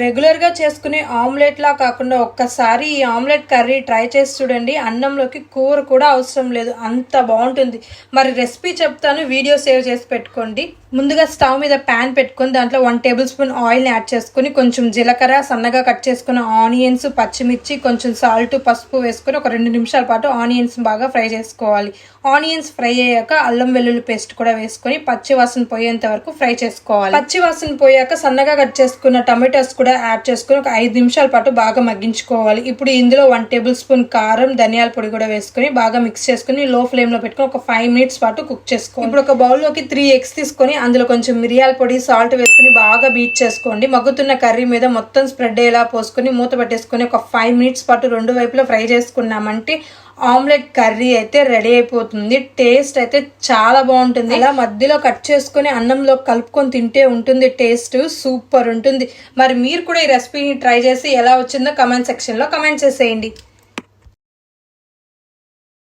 రెగ్యులర్గా చేసుకునే ఆమ్లెట్లా కాకుండా ఒక్కసారి ఈ ఆమ్లెట్ కర్రీ ట్రై చేసి చూడండి. అన్నంలోకి కూర కూడా అవసరం లేదు, అంత బాగుంటుంది. మరి రెసిపీ చెప్తాను, వీడియో సేవ్ చేసి పెట్టుకోండి. ముందుగా స్టవ్ మీద ప్యాన్ పెట్టుకొని దాంట్లో 1 టేబుల్ స్పూన్ ఆయిల్ని యాడ్ చేసుకుని కొంచెం జీలకర్ర, సన్నగా కట్ చేసుకున్న ఆనియన్స్, పచ్చిమిర్చి, కొంచెం సాల్ట్, పసుపు వేసుకొని ఒక 2 నిమిషాల పాటు ఆనియన్స్ బాగా ఫ్రై చేసుకోవాలి. ఆనియన్స్ ఫ్రై అయ్యాక అల్లం వెల్లుల్లి పేస్ట్ కూడా వేసుకొని పచ్చి వాసన పోయేంత వరకు ఫ్రై చేసుకోవాలి. పచ్చి వాసన పోయాక సన్నగా కట్ చేసుకున్న టమాటోస్ కూడా యాడ్ చేసుకుని ఒక 5 నిమిషాల పాటు బాగా మగ్గించుకోవాలి. ఇప్పుడు ఇందులో 1 టేబుల్ స్పూన్ కారం, ధనియాల పొడి కూడా వేసుకొని బాగా మిక్స్ చేసుకుని లో ఫ్లేమ్ లో పెట్టుకుని ఒక 5 మినిట్స్ పాటు కుక్ చేసుకోవాలి. ఇప్పుడు ఒక బౌల్ లోకి 3 ఎగ్స్ తీసుకొని అందులో కొంచెం మిరియాల పొడి, సాల్ట్ వేసుకుని బాగా బీట్ చేసుకోండి. మగ్గుతున్న కర్రీ మీద మొత్తం స్ప్రెడ్ అయ్యేలా పోసుకొని మూత పెట్టేసుకొని ఒక 5 మినిట్స్ పాటు 2 వైపులా ఫ్రై చేసుకున్నామంటే ఆమ్లెట్ కర్రీ అయితే రెడీ అయిపోతుంది. టేస్ట్ అయితే చాలా బాగుంటుంది. ఇలా మధ్యలో కట్ చేసుకుని అన్నంలో కలుపుకొని తింటే ఉంటుంది టేస్ట్, సూపర్ ఉంటుంది. మరి మీరు కూడా ఈ రెసిపీని ట్రై చేసి ఎలా వచ్చిందో కమెంట్ సెక్షన్ లో కమెంట్ చేసేయండి.